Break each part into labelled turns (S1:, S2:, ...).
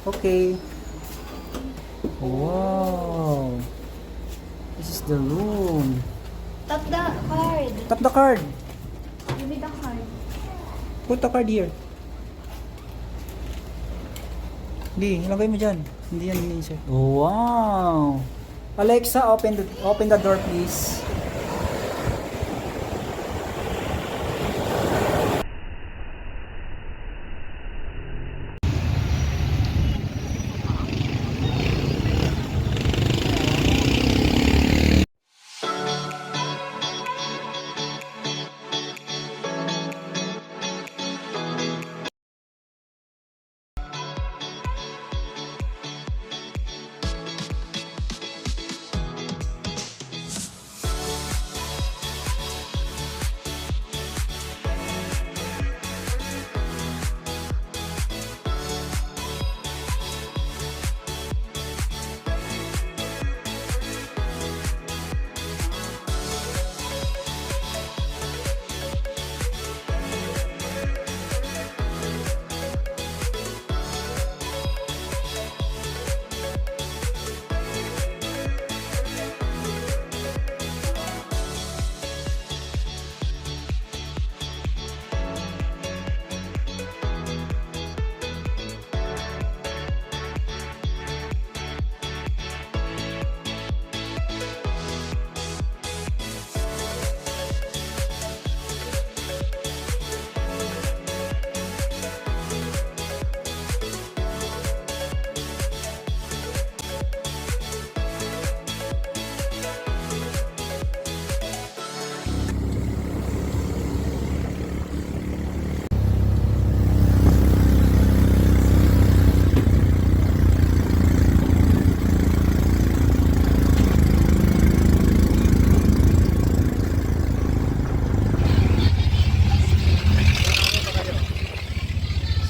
S1: Okay. Wow. This is the room.
S2: Tap the card.
S1: Tap the card.
S2: Give me the card.
S1: Put the card here. Hindi, ilagay mo dyan. Hindi yan insert. Wow. Alexa, open the door please.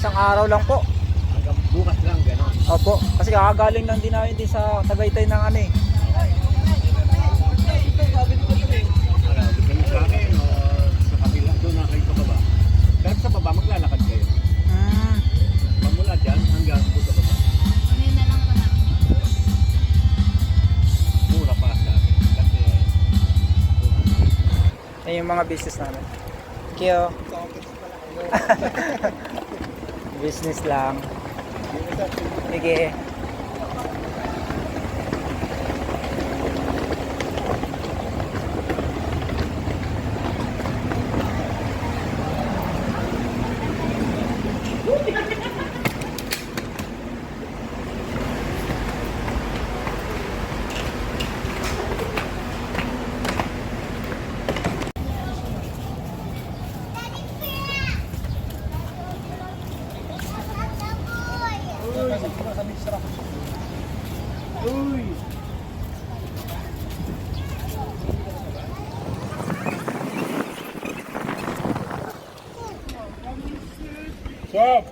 S1: Isang araw lang po.
S3: Hanggang bukas lang, gano'n.
S1: Opo, kasi kakagaling lang din namin din sa Tagaytay ng ano eh.
S3: Sabi kayo sa akin, o sa kabila, doon na kayo sa baba. Kahit sa baba, maglalakad kayo. Pagmula dyan, hanggang doon sa baba.
S2: Ano yun na lang ko na.
S3: Mura pa sa akin. Kasi,
S1: Yan yung mga business namin. Kyo. Business lang. Sige.
S3: Chef!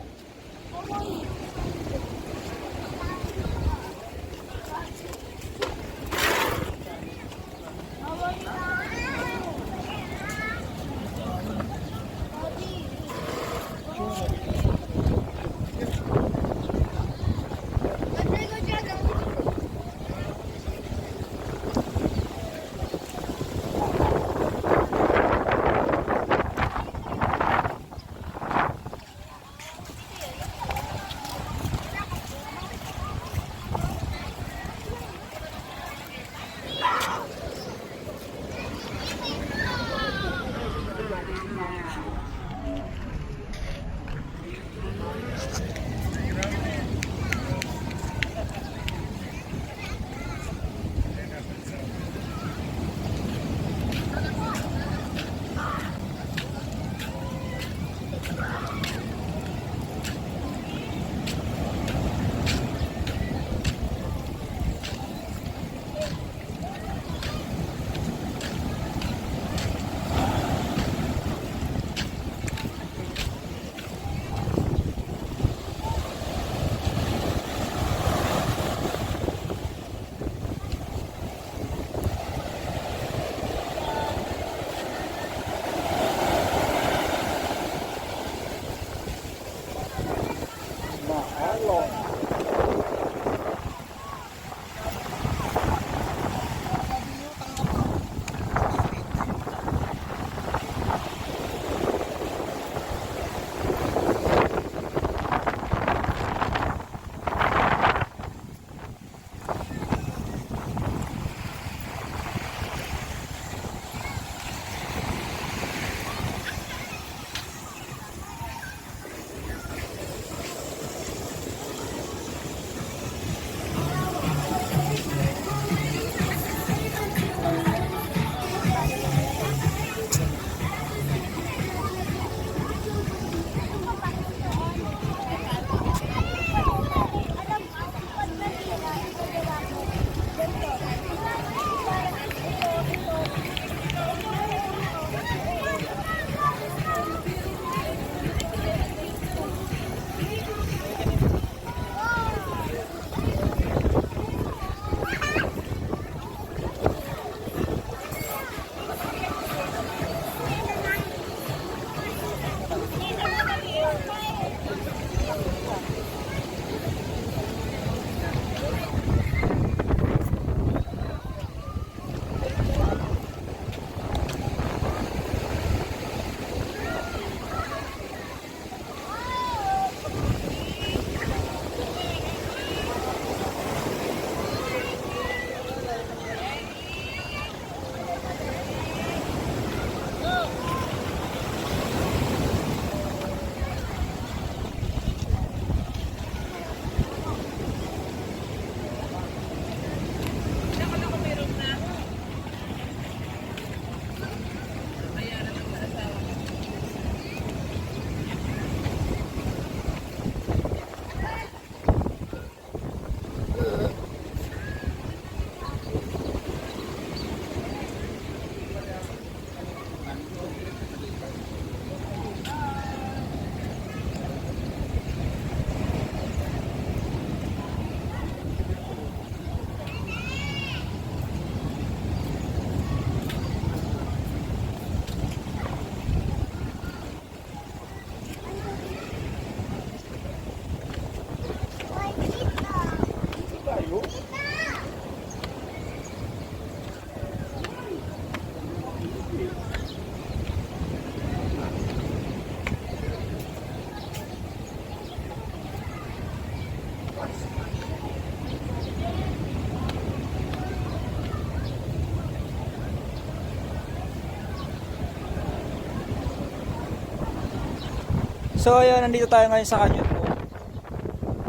S1: So ayun, nandito tayo ngayon sa canyon po.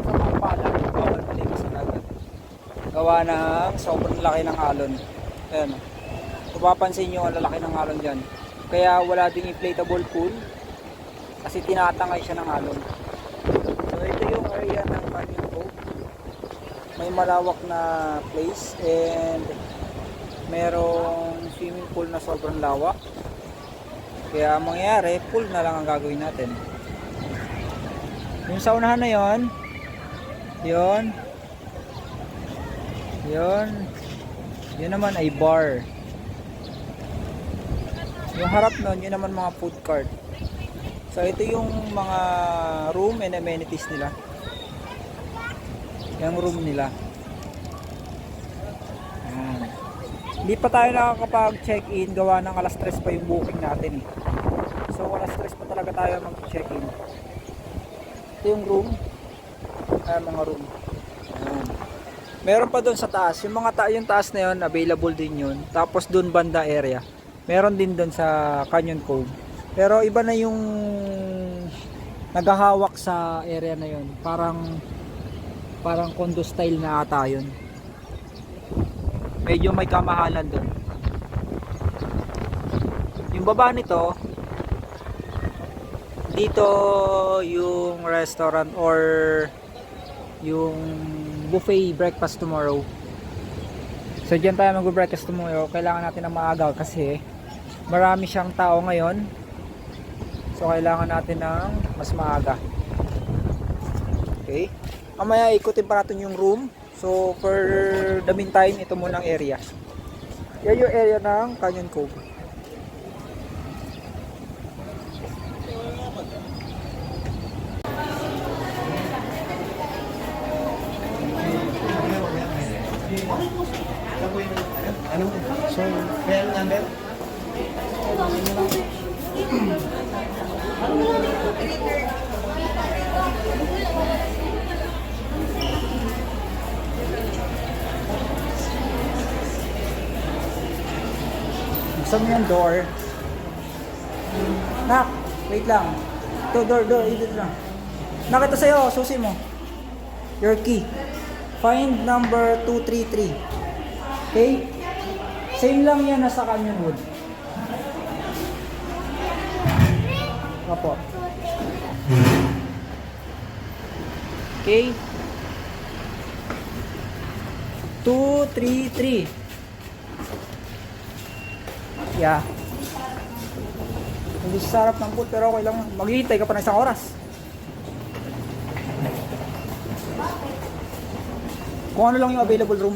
S1: Sa Pampala, bawal maligo sa dagat. Gawa ng sobrang laki ng alon. Ayan. Kung mapapansin nyo, ang lalaki ng alon dyan. Kaya wala ding inflatable pool. Kasi tinatangay siya ng alon. So ito yung area ng canyon po. May malawak na place and merong swimming pool na sobrang lawak. Kaya ang mangyayari, pool na lang ang gagawin natin. Yung sa unahan na yon, yun naman ay bar. Yung harap nun, yun naman mga food cart. So ito yung mga room and amenities nila. Yung room nila. Ayan. Hindi pa tayo nakakapag-check-in, gawa ng alas 3 pa yung booking natin. So alas 3 pa talaga tayo mag-check-in. Ito yung room. Ayan, mga room. Ayan. Meron pa doon sa taas. Yung mga yung taas na yun, available din yun. Tapos doon banda area. Meron din doon sa Canyon Cove. Pero iba na yung naghahawak sa area na yun. Parang condo style na ata yun. Medyo may kamahalan doon. Yung baba nito, dito yung restaurant or yung buffet breakfast tomorrow. So dyan tayo mag-breakfast tomorrow. Kailangan natin ng maaga kasi marami siyang tao ngayon. So kailangan natin ng mas maaga. Okay. Mamaya ikutin pa natin yung room. So for the meantime, ito muna ang area. Yan yung area ng Canyon Cove. So,
S4: Well, number?
S1: buksan mo yung door. Nak, wait lang. Ito, door, ito lang. Nak, ito sa'yo, susi mo. Your key. Find number 233. Okay? Same lang yan nasa Canyon Wood. Opo. Okay? 233. Yeah. Hindi sa sarap ng food pero okay lang. Maghihintay ka pa ng isang oras. Kung ano lang yung available room.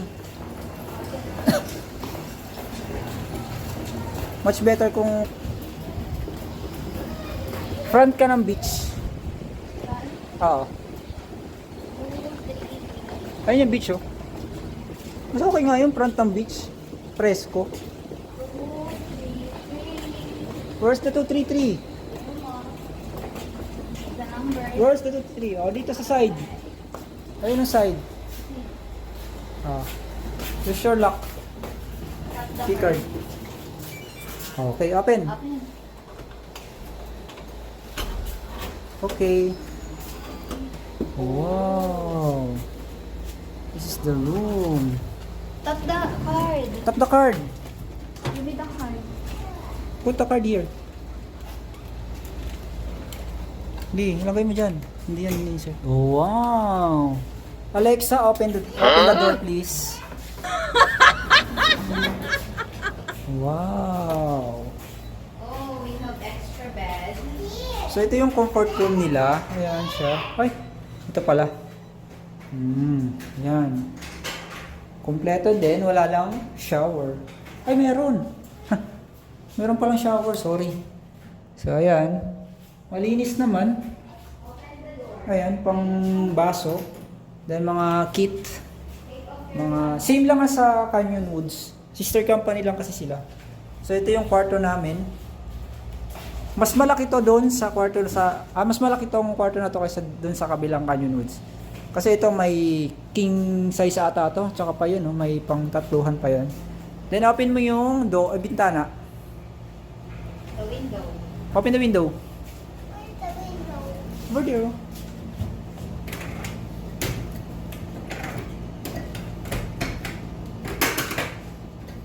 S1: Much better kung front ka ng beach. Oo. Ayun yung beach oh. Mas okay nga yung front ng beach. Fresco. Where's the 233? Where's the 233? Oh, dito sa side. Ayun ang side. Ah. Use your lock. Key card. Okay, open. Okay. Wow. This is the room.
S2: Tap the card.
S1: Tap the card.
S2: Give me the card.
S1: Put the card here. Hindi, ilagay mo dyan. Hindi yan ni-insert. Oh, wow. Alexa, open the door please. Wow.
S2: Oh, we have extra bed.
S1: So ito yung comfort room nila. Ayan siya. Ay, ito pala. Yan. Kompleto din, wala lang shower. Ay, meron. Meron palang shower, sorry. So ayan. Malinis naman. Ayan, pang baso. Then mga kit. Mga same lang nga sa Canyon Woods. Sister company lang kasi sila. So ito yung kwarto namin. Mas malaki to doon sa kwarto mas malaki tong kwarto na to kaysa doon sa kabilang Canyon Woods. Kasi ito may king size ata to, tsaka pa yun, no? May pang tatluhan pa yun. Then open mo yung bintana.
S2: The window.
S1: Open the window.
S2: Where's the window?
S1: Over there.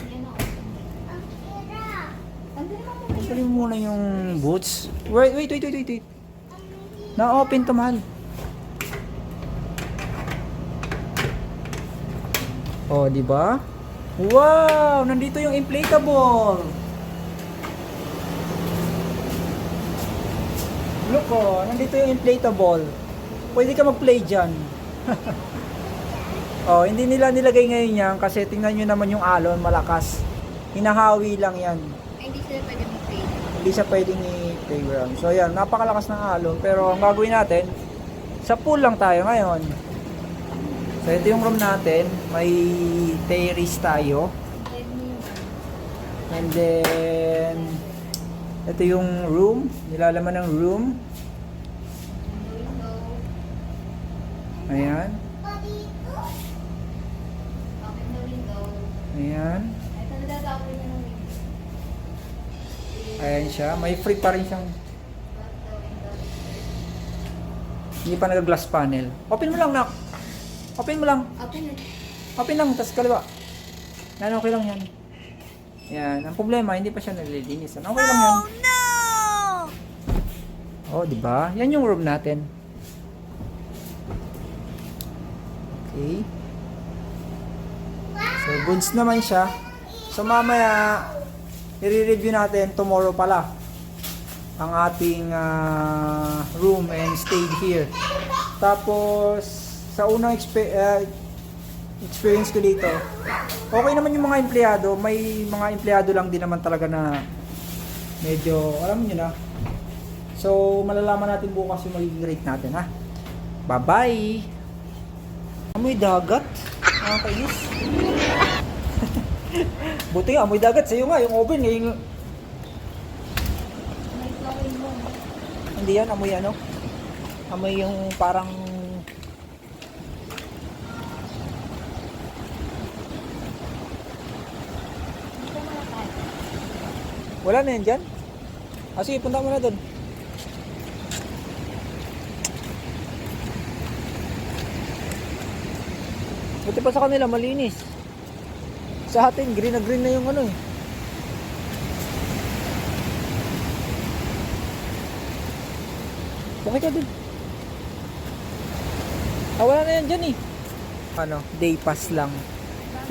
S2: Yan o. Ang hirap. Tanggalin mo muna.
S1: Tanggalin mo muna yung boots. Wait. Na-open to, mahal. Oh, di ba? Wow! Nandito yung inflatable. Look, oh. Nandito yung inflatable. Pwede ka mag-play dyan. Oh, hindi nila nilagay ngayon yan kasi tingnan nyo naman yung alon, malakas. Hinahawi lang yan.
S2: Ay, hindi sila pwede mag-play.
S1: Hindi siya pwedeng i-playground. So, yan. Napakalakas ng alon. Pero, ang gagawin natin, sa pool lang tayo ngayon. So, ito yung room natin. May terrace tayo. And then, ito yung room. Nilalaman ng room.
S2: The window.
S1: Ayan.
S2: Open the window.
S1: Ayan.
S2: Ito na daw open yung window.
S1: Ayan siya. May free pa rin siyang,
S2: Close the window.
S1: hindi pa nag-glass panel. Open mo lang, nak. Open mo lang.
S2: Open it.
S1: Open lang, tas kaliwa. Yan, okay lang yan. Yan. Ang problema, hindi pa siya nalilinis. Okay lang yan. Oh, di ba? Yan yung room natin. Okay. So, goods naman siya. So, mamaya, i-review natin tomorrow pala ang ating room and stayed here. Tapos, sa unang experience ko dito, okay naman yung mga empleyado. May mga empleyado lang din naman talaga na medyo, alam niyo na. So, malalaman natin bukas yung magiging rate natin, ha? Bye-bye! Amoy dagat? Nakakainis. Buti nga, amoy dagat. Sa'yo nga, yung oven ngayon.
S2: May flowing mo.
S1: Hindi yan, amoy ano? Amoy yung parang
S2: Dito muna tayo.
S1: wala na yan dyan. Ah, sige, punta mo na doon. Buti pa sa kanila, malinis. Sa atin, green na green na yung ano eh. Bakit ka dun? Ah, wala na yan dyan eh. Ano, day pass lang.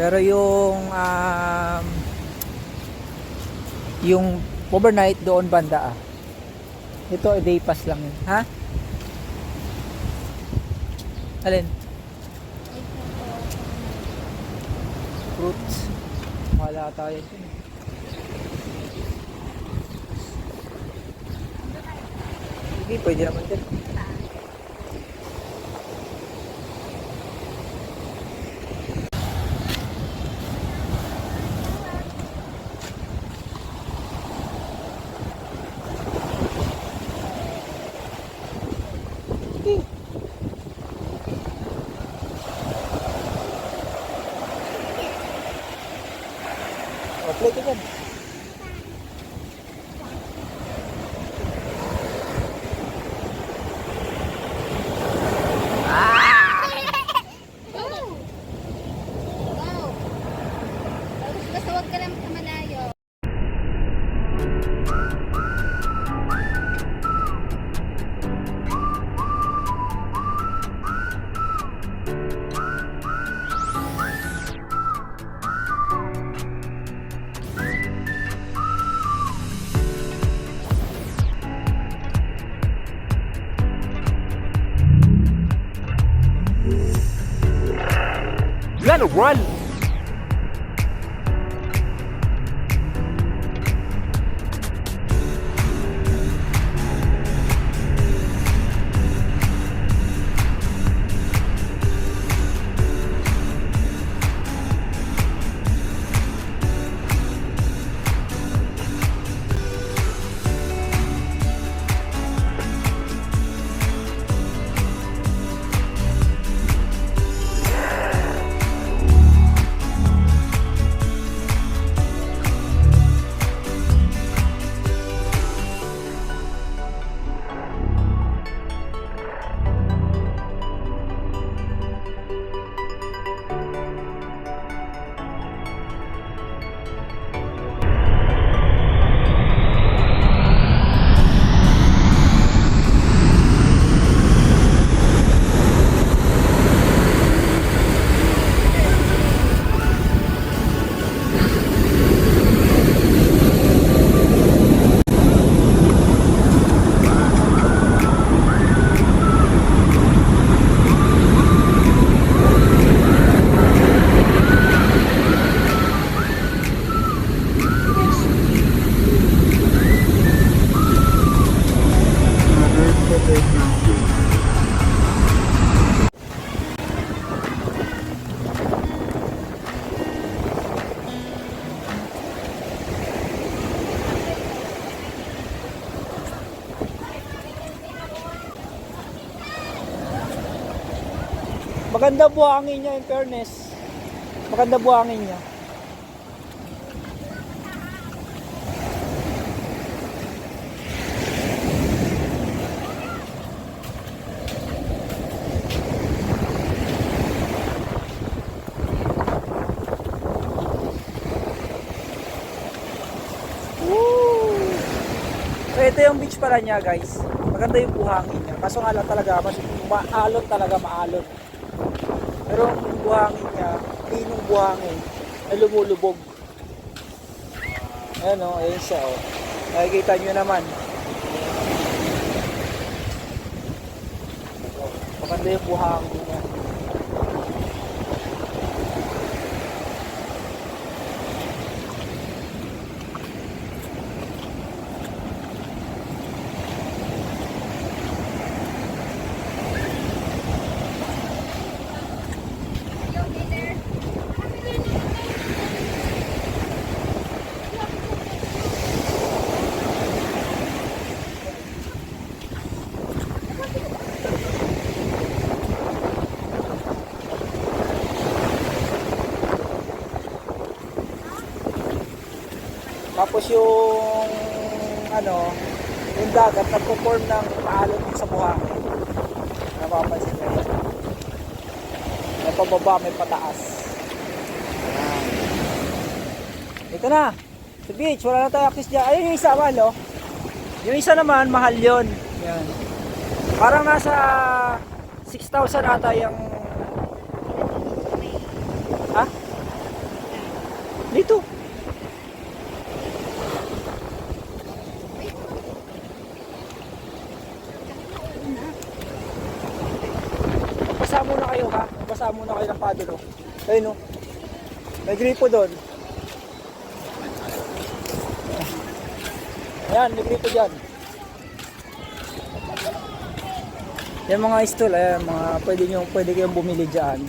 S1: Pero yung overnight doon banda ah. Ito day pass lang yun. Ha? Alin? Fruits. Wala tayo dun. Sige, pwede naman din. Sige. Play ka dyan.
S2: Go! Go! Basta huwag ka lang malayo.
S1: You gotta run. Maganda buhangin niya, in fairness. Maganda buhangin niya. So ito yung beach pala niya, guys. Maganda yung buhangin niya. Kaso nga lang talaga, mas maalon talaga, maalon. Pero yung buhangin niya, pinong buhangin, ay lumulubog. Ayan o, ayan siya o. Nakikita nyo naman. Maganda yung buhangin niya. Tapos yung ano, yung dagat nagpo-form ng paalon sa buhangin. Napapansin nyo. May pababa, may pataas. Ayan. Ito na. Sa beach, wala na tayo access dyan. Ayun yung isa, mahal oh. Yung isa naman, mahal yun. Yan. Parang nasa 6,000 ata yung... Ha? Dito. Basa muna kayo ha. Basa muna kayo ng paddle. Ayun no. May gripo doon. Ayan, may gripo dyan. Yan mga stall, ayan, mga pwede kayong bumili dyan.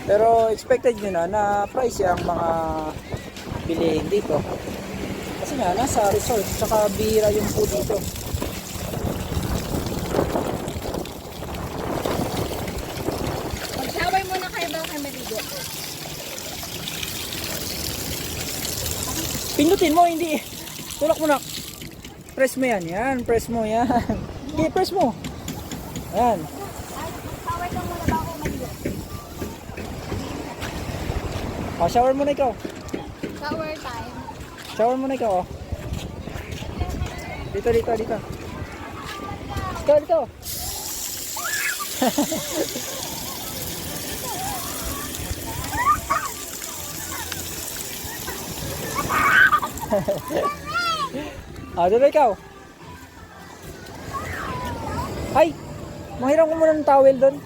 S1: Pero expected nyo na price ang mga bilihin dito. Kasi nga, nasa resort, saka bihira yung food dito.
S2: Mag-shower muna kayo bago kayo maligo.
S1: Pindutin mo, hindi. Tulak mo na. Press mo yan, yan. Press mo yan. Okay, press mo. Yan.
S2: Shower ka muna bago maligo.
S1: O, shower muna ikaw.
S2: Shower time.
S1: Shower muna ikaw, oh. Dito. Dito. Dito ikaw. Ay, mahiram ko muna ng towel doon.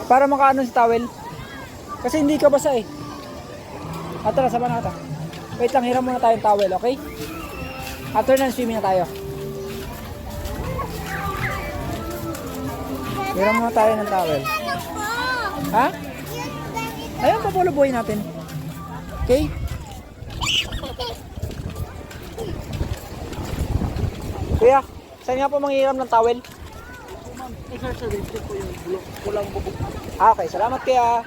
S1: Para makaano si towel. Kasi hindi ka basa eh. Tara, sama na ata. Wait lang, hiram muna tayong towel, okay? After na, swimming na tayo. Hiram muna tayo ng towel. Ha? Ayun, papulubuhin natin. Okay? Kuya, saan nga po manghiram ng towel?
S3: Kulang bubog.
S1: Okay, salamat kuya.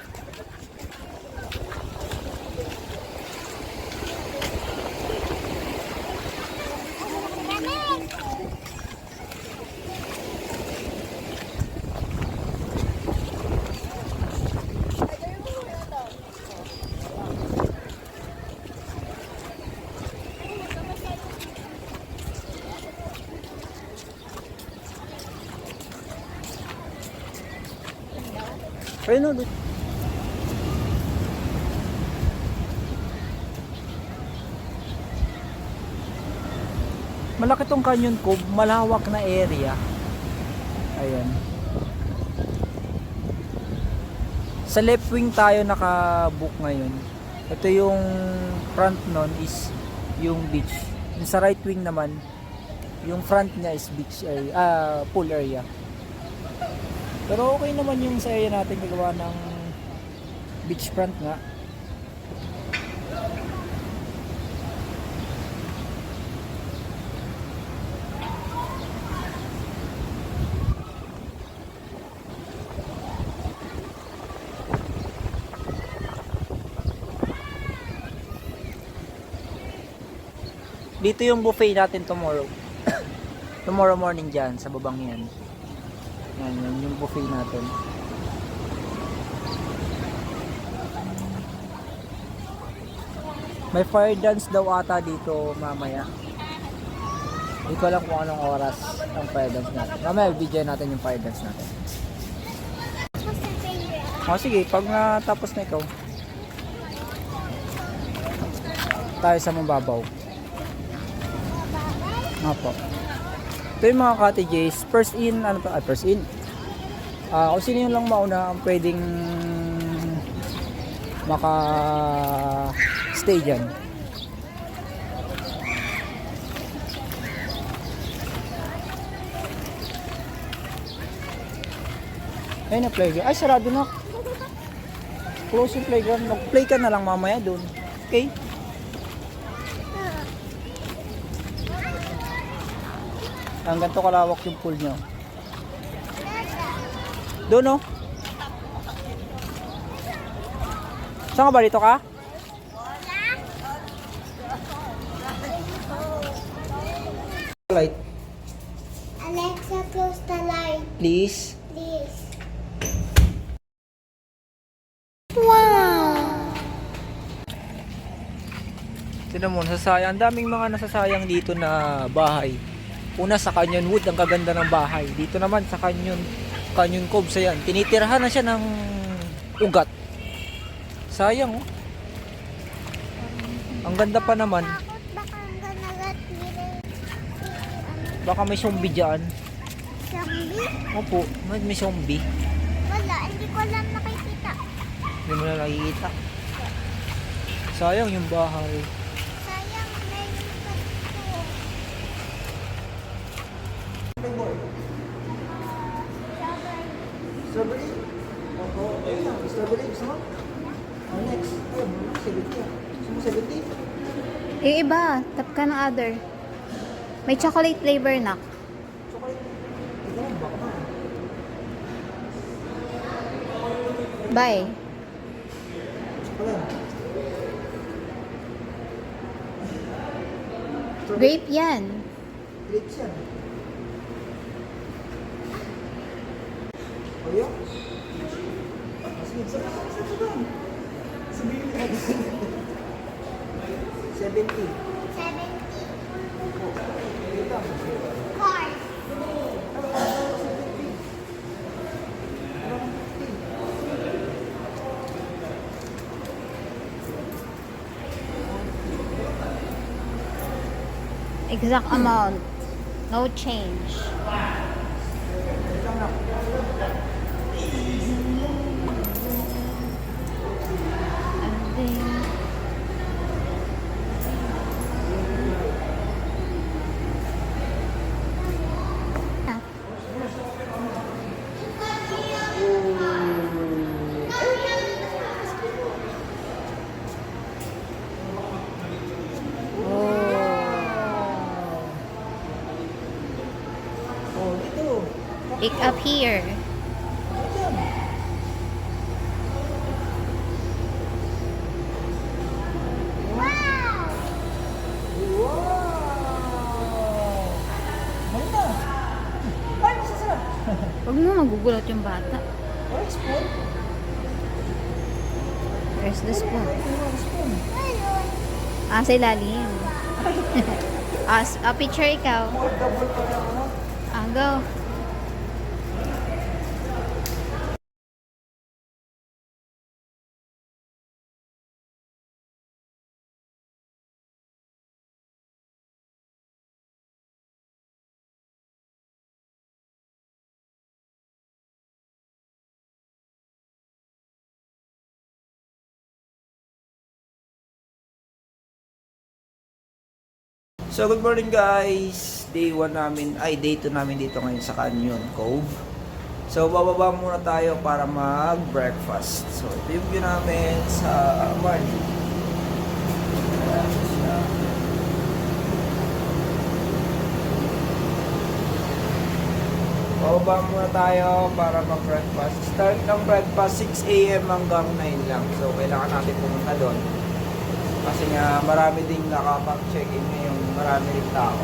S1: Ayun o. Malaki tong Canyon Cove, malawak na area. Ayan. Sa left wing tayo naka-book ngayon. Ito yung front nun is yung beach. Yung sa right wing naman, yung front niya is beach area, pool area. Pero okay naman yung sa area natin gagawa ng beach front nga. Dito yung buffet natin tomorrow. Tomorrow morning dyan, sa babang yan. Yan yung buffet natin. May fire dance daw ata dito mamaya. Hindi ko alam kung anong oras ang fire dance natin. Mamaya video natin yung fire dance natin. O sige, pag natapos na ikaw, tayo sa mababaw. Apo. Ito yung mga cottages. First in, ano to? First in. Kung sino yung lang mauna ang pwedeng maka-stay dyan. Ayun na playground. Ay, sarado na. Close yung playground. Mag-play ka na lang mamaya dun. Okay? Ang ganito kalawak yung pool nyo. Doon oh. Saan ka ba? Dito ka? Light.
S2: Alexa, close the light,
S1: Please.
S2: please. Wow!
S1: Tignan mo, nasasayang. Ang daming mga nasasayang dito na bahay. Una sa Canyon Wood, ang kaganda ng bahay. Dito naman sa Canyon Cove sa yan. Tinitirahan na siya ng ugat. Sayang oh. Ang ganda pa naman.
S2: Takot baka ang ganagat
S1: Baka may zombie dyan.
S2: zombie?
S1: Opo, may zombie.
S2: Wala, hindi ko lang nakikita.
S1: Hindi mo na nakikita. Sayang yung bahay.
S2: Sayang, meron pa ito.
S1: Strawberry? Opo, ayun lang. Strawberry, gusto mo? Oh, next. Ayun, 70. Gusto mo 70?
S2: Yung iba, tap ka ng other. May chocolate flavor na.
S1: Chocolate. Ito lang, baka na.
S2: Bye.
S1: Chocolate.
S2: Grape yan.
S1: Grapes yan. O yun? Sige, sabi. Sabihin mo. 70.
S2: 70.
S1: Opo. Wait lang.
S2: Cars. Exact amount. No change.
S1: Oh, dito.
S2: Pick up here.
S1: Diyan.
S2: Wow!
S1: Wow! Ganda. Ay, masasarap.
S2: Huwag mo magugulat yung bata.
S1: Oh, spoon.
S2: Where's the spoon?
S1: Spoon.
S2: Sa ilalim. Picture ikaw.
S1: More double pa na ano.
S2: Go.
S1: So good morning guys, day 1 namin, ay day 2 namin dito ngayon sa Canyon Cove. So bababa muna tayo para mag breakfast. So ito yung view namin sa morning. Ayan siya. Bababa muna tayo para mag breakfast. Start ng breakfast 6 AM hanggang 9 lang. So kailangan natin pumunta doon. Kasi nga marami ding nakapag-check-in ngayong marami rin tao.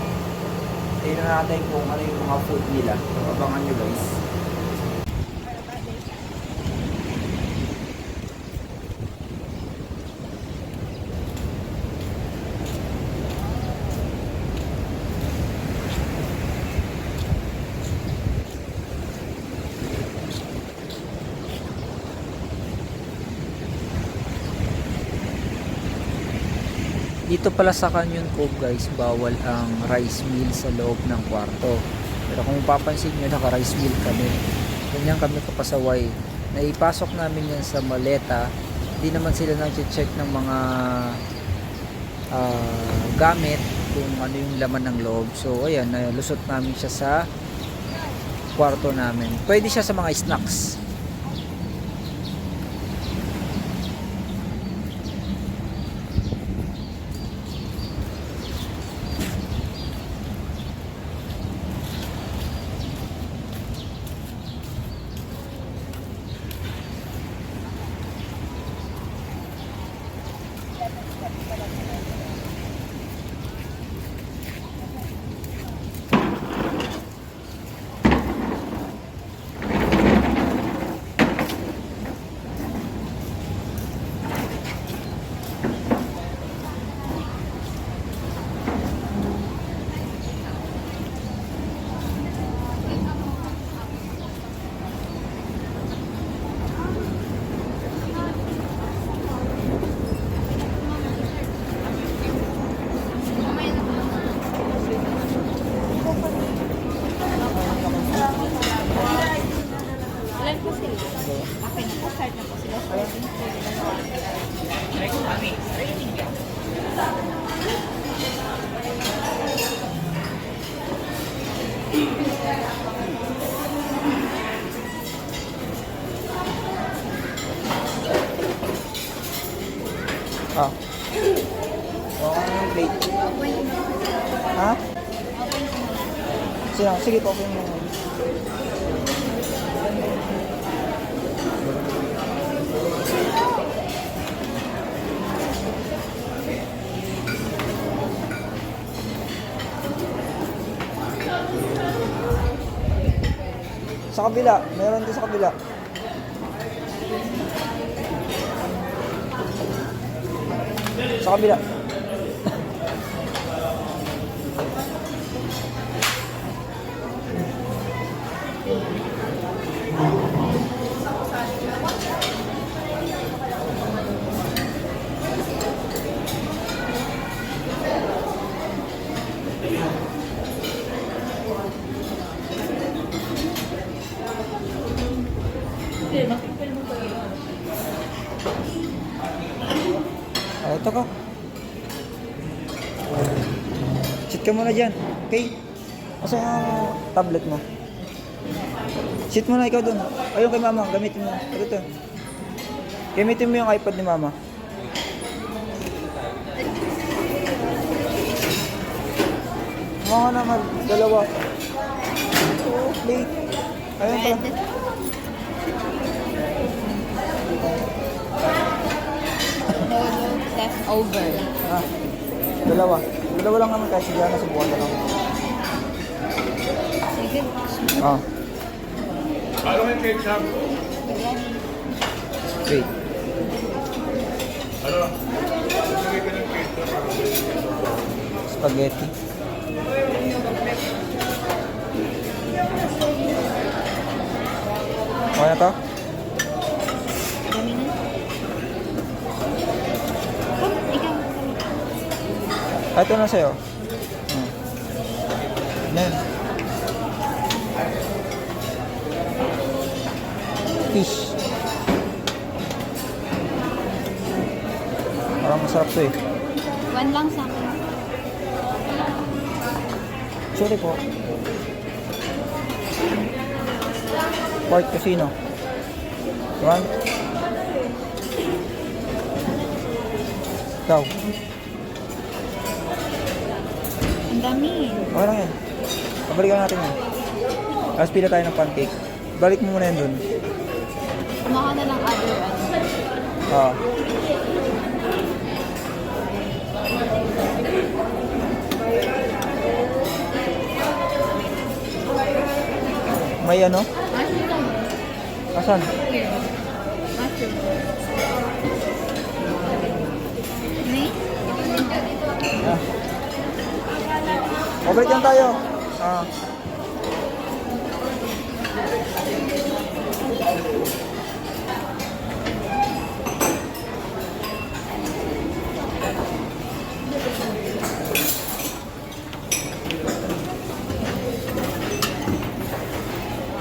S1: Tingnan natin kung ano yung mga food nila. Abangan nyo guys. Dito pala sa Canyon Cove guys, bawal ang rice meal sa loob ng kwarto. Pero kung mapapansin nyo, naka-rice meal kami. Ganyan kami kapasaway. Naipasok namin yan sa maleta. Hindi naman sila nag-check ng mga gamit kung ano yung laman ng loob. So ayan, lusot namin siya sa kwarto namin. Pwede siya sa mga snacks.
S2: Ilan po sila? Okay na po, start na po sila.
S1: Ah. Okay na yung plate. Ha? Sige po, okay mo. Sa kabila, meron din sa kabila. Sa kabila. Ito ka. Sit ka muna dyan. Okay? Asa yung tablet mo? Sit muna ikaw dun. Ayun kay mama. Gamitin mo. Ito. Gamitin mo yung iPad ni mama. Mga naman. Dalawa. Oh, plate. Ayun pa.
S2: Over.
S1: Ah, dalawa. Dalawa lang naman kasi dyan. Nasubukan na lang.
S2: Sige.
S1: Ah.
S3: Ano yung ketchup?
S1: Wait.
S3: Ano? Sige ka ng ketchup.
S1: Spaghetti. Okay na to?
S2: Dami na. Ikaw.
S1: Ito na sa'yo. Yan. Fish. Parang masarap to eh.
S2: One lang sa akin.
S1: Sorry po. Pork casino. One. Ikaw.
S2: Ang dami.
S1: Okay lang yan. Pabalikan natin yan. Tapos pila tayo ng pancake. Balik mo muna yan dun.
S2: Kumaha na lang other one.
S1: May ano?
S2: Mushroom.
S1: Asan?
S2: Here. Mushroom. May?
S1: Ah. Mabalik lang tayo. Ah.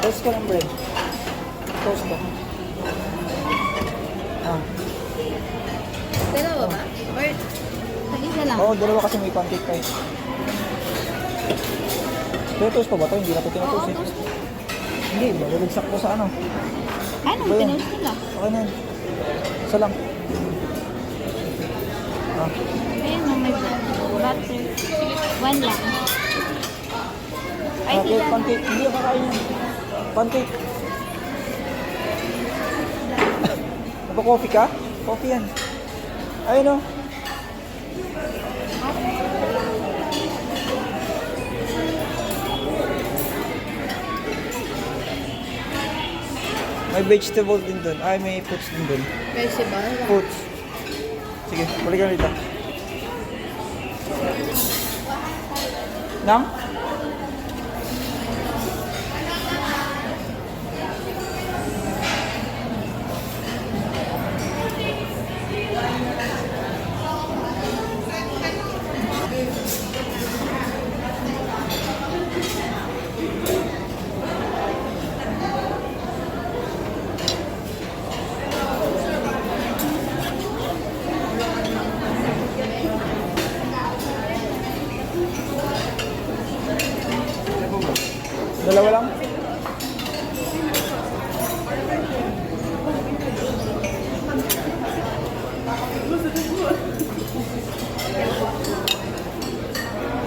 S1: Toast ka ng bread. Toast ka. Ah.
S2: Dalawa ba? Or isa lang?
S1: Oo, dalawa kasi may pancake kayo. Pero toast pa ba ito? Hindi na ito
S2: Oo,
S1: tinatoast eh.
S2: toast.
S1: Hindi, magbabagsak ko sa ano.
S2: Ano?
S1: Ba yun?
S2: Pinost nila.
S1: Okay na yun. Isa lang. Ah.
S2: Ayun o, may butter. One lang. Ay,
S1: Okay,
S2: sila.
S1: pancake. Hindi ako kakain yan. Pancake. Nagpa-coffee ka? Coffee yan. Ayun o. May vegetable din doon. Ay, may fruits din doon.
S2: Vegetable?
S1: Fruits. Sige, balikan dito. Nang? Dalawa lang?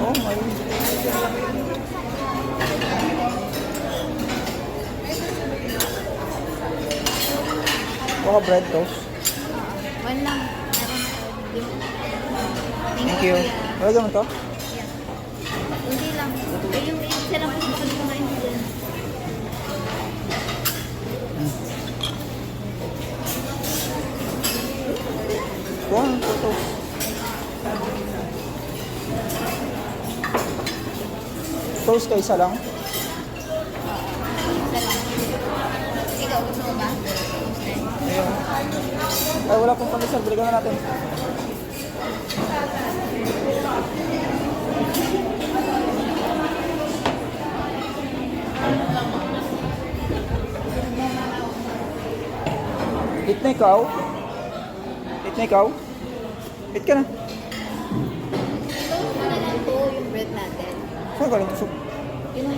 S1: Oh, may... Baka bread toast.
S2: One lang. Meron ako.
S1: Thank you. Wala mo to?
S2: Hindi lang. Eh, yung isa lang po kasi kumain ko dyan.
S1: Kuha ng toast. Toast ka isa lang?
S2: Isa lang. Ikaw, gusto mo ba?
S1: Ayun. Ay, wala pong pandesal. Balikan na natin. Eat na ikaw. Eat na ikaw. Eat ka na.
S2: Ito, ano lang po yung bread natin.
S1: Saan galing soup?
S2: Yun na.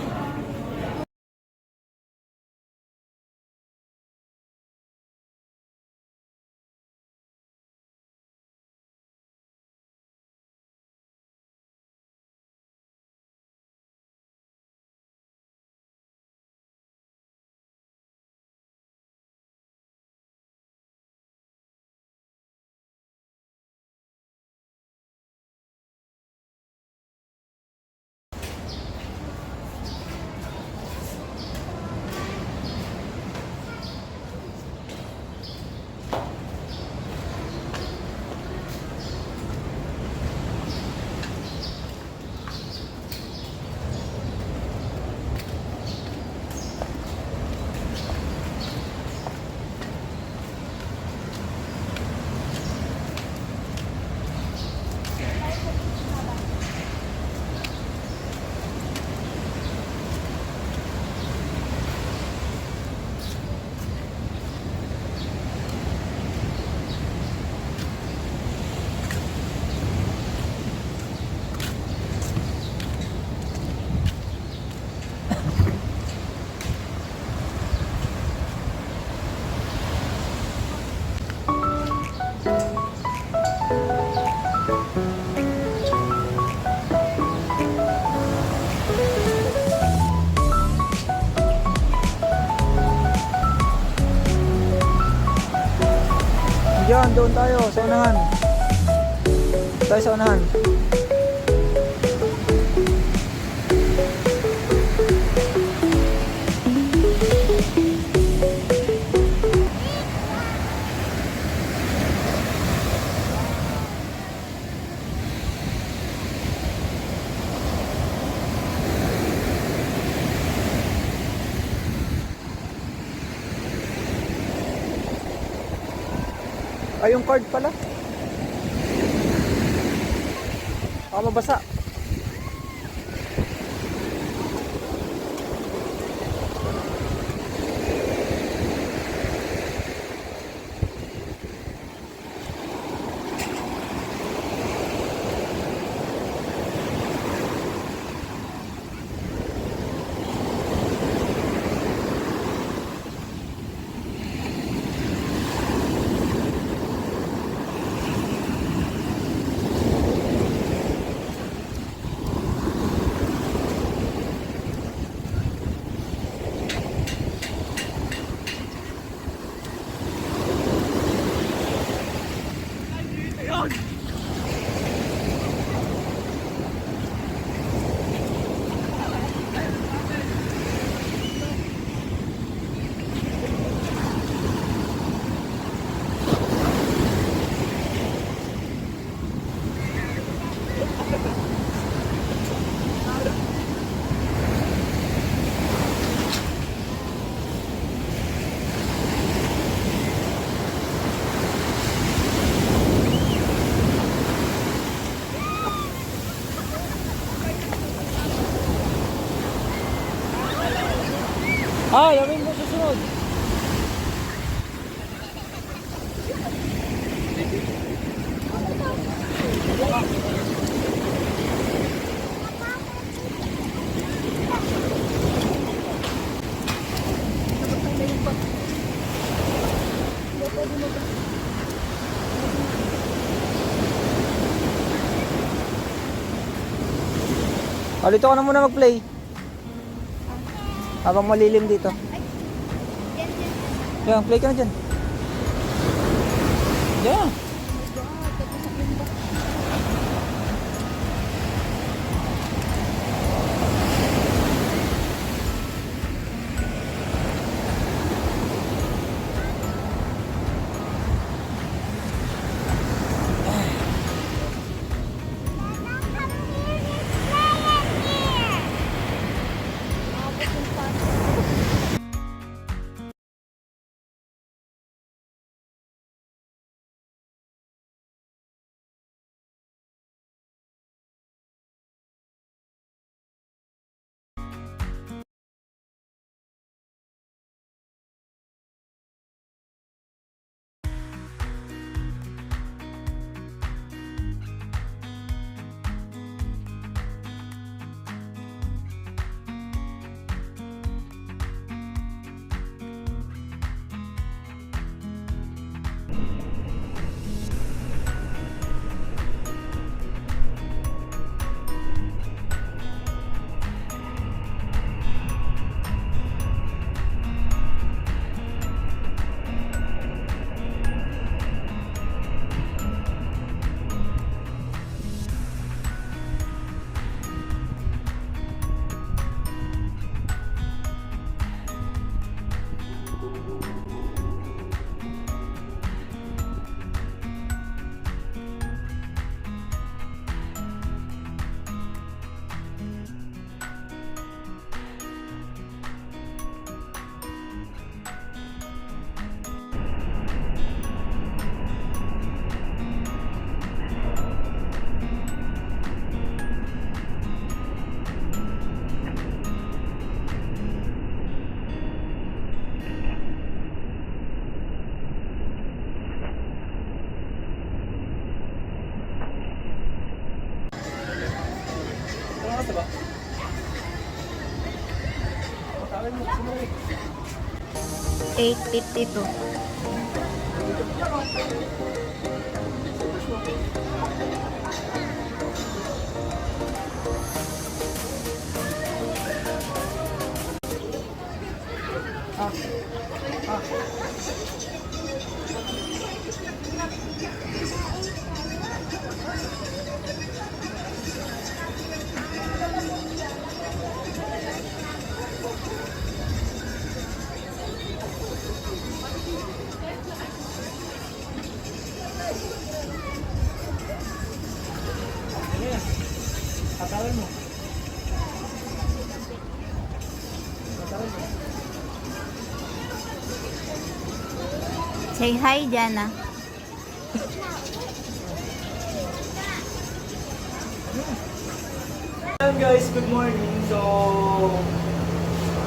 S1: Diyan, doon tayo, sa unahan. Tayo sa unahan. Ay, yung card pala. Baka mabasa. Ah, yamin mo susunod. Oh, dito ka na muna mag-play. Habang malilim dito. Yan, play ka na dyan. Yan. Diba?
S2: 8:52.
S1: Tatawin mo.
S2: Say hi, Jana.
S1: Hello guys, good morning. So,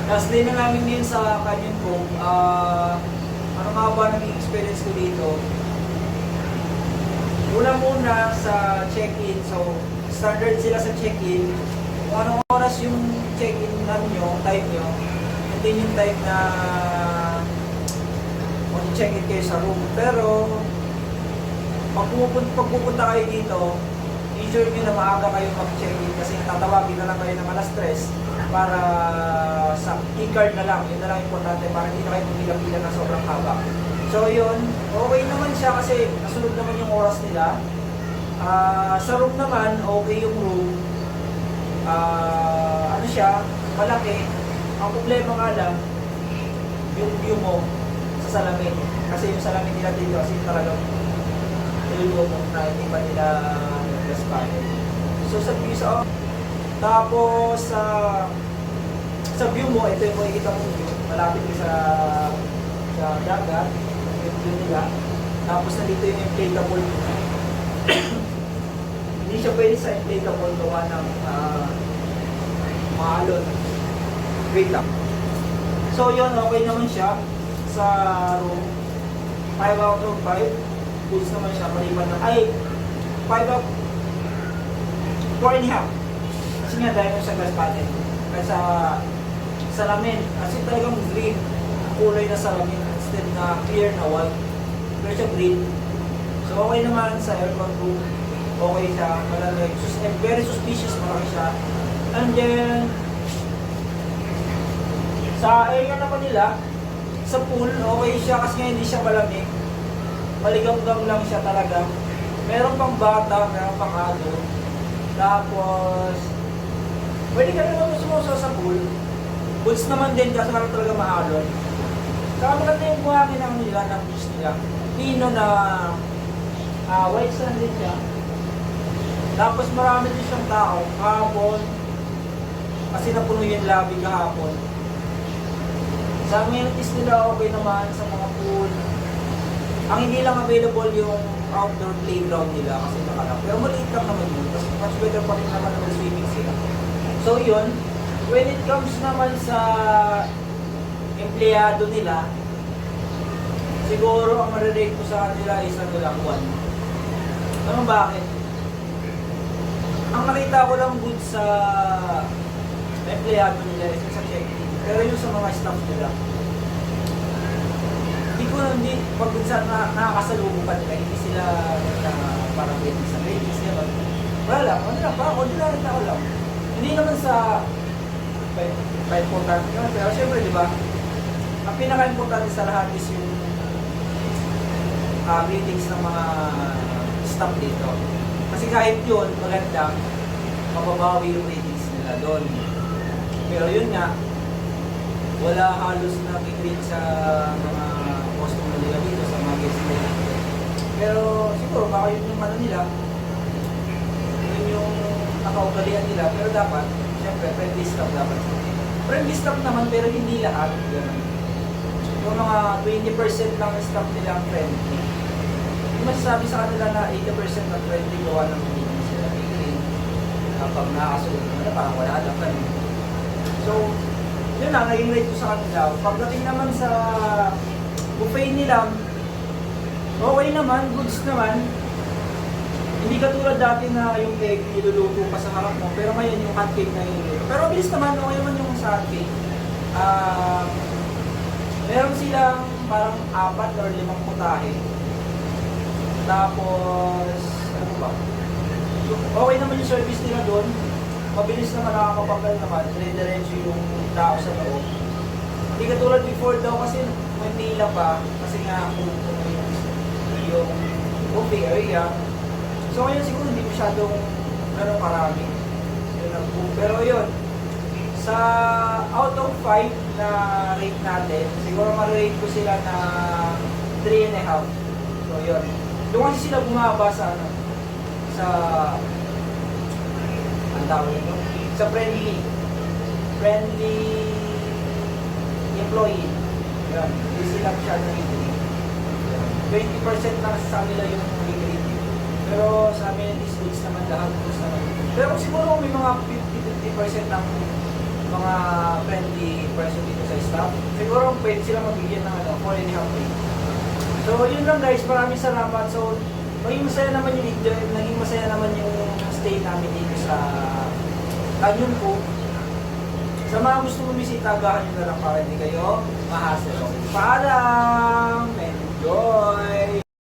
S1: last day na namin ngayon sa Canyon Cove. Ano nga ba naging experience ko dito? Una-muna sa check-in. So, standard sila sa check-in. Kung anong oras yung check-in nyo, time nyo, yun din yung time na mag-check-in kayo sa room. Pero, pag pupunta kayo dito, ensure nyo na maaga kayo mag-check-in kasi tatawagin na lang kayo ng alas 3 para sa keycard na lang. Yun na lang importante para hindi na kayo pumila-pila na sobrang haba. So yun, okay naman siya kasi nasunod naman yung oras nila. Sa room naman, okay yung room. Ano siya, malaki. Ang problema nga lang, yung view mo sa salamin. Kasi yung salamin nila dito kasi talagang ilulong na hindi pa nila glass panel. So sa view sa tapos sa view mo, ito yung makikita mo view. Malapit ka sa dagat, yung view nila. Tapos nandito yung inflatable. Hindi siya pwede sa inflatable gawa ng maalon. Wait lang. So yun, okay naman siya sa room. 5 out of 5. Goods naman siya, maliban na, ay, 5 out, 4.5. Kasi nga dahil mo sa glass panel. Kaya sa salamin, kasi talagang green, kulay na salamin instead na clear na white. Pero siya green. So okay naman sa aircon room, okay siya, malamig. Very suspicious, malaki siya. And then, sa area naman nila, sa pool, okay siya kasi nga hindi siya malamig. Maligam-gam lang siya talaga. Meron pang bata, meron pang adult. Tapos, pwede ka naman sumuso sa pool. Pools naman din kasi meron talaga maalon. Saka maganda yung buhangin ng nila, ng beach nila. Pino na white sand din siya. Tapos marami din siyang tao. Kahapon, kasi napuno yung lobby kahapon. Sa amenities nila okay naman sa mga pool. Ang hindi lang available yung outdoor playground nila kasi nakalak. Pero maliit lang naman yun. Kasi much better pa rin naman na swimming sila. So yun, when it comes naman sa empleyado nila, siguro ang marirate ko sa kanila is ano lang, 1. Ano bakit? Ang nakita ko lang good sa empleyado nila is sa check-in. Pero yung sa mga staff nila, hindi, pag sa nakakasalubong pa nila, hindi sila parang waiting sa ratings, gano'n. Wala lang, ano lang, parang ordinary tao lang. Hindi naman sa pa-importante naman, pero syempre, di ba, ang pinaka-importante sa lahat is yung ratings ng mga staff dito. Kasi kahit yun, maganda, mababawi yung ratings nila doon. Pero yun nga, wala halos na kikrit sa mga customer nila dito, sa mga guests nila. Pero siguro baka yun yung ano nila, yun yung nakaugalian nila. Pero dapat, syempre, friendly staff dapat. Friendly staff naman, pero hindi lahat. Ganun. Yung mga 20% lang ng staff nila ang friendly. Yung masasabi sa kanila na 80% na friendly gawa ng hindi sila kikrit. Kapag nakakasunod na parang wala lang friendly. So, yun lang, naging rate ko sa kanila. Pagdating naman sa buffet nila, okay naman, goods naman. Hindi katulad dati na yung egg niluluto pa sa harap mo, pero ngayon yung hot cake na niluluto. Pero bilis naman, okay naman yung sa hot cake. Meron silang parang 4 or 5 putahe. Tapos, ano ba? Okay naman yung service nila doon. Mabilis naman, nakakapagal naman, dire-diretso yung tao sa loob. Hindi katulad before daw kasi may pila pa, kasi nga yung buffet area. So ngayon siguro hindi masyadong marami. Pero yun, sa out of 5 na rate natin, siguro ma-rate ko sila na 3.5. So yun. Doon kasi sila bumaba sa ang tawag nito, sa friendly employee. Yan, hindi sila masyadong ito. 20% lang sa kanila yung libre. Pero sa amenities goods naman lahat goods naman. Pero siguro may mga 50% ng mga friendly person dito sa staff. Siguro pwede sila mabigyan ng 4.5 pay. So yun lang guys, maraming salamat. So maging masaya naman yung video, naging masaya naman yung stay namin dito sa Canyon po. Sa mga gusto bumisita, agahan nyo na lang para hindi kayo mahasel. Paalam! Enjoy!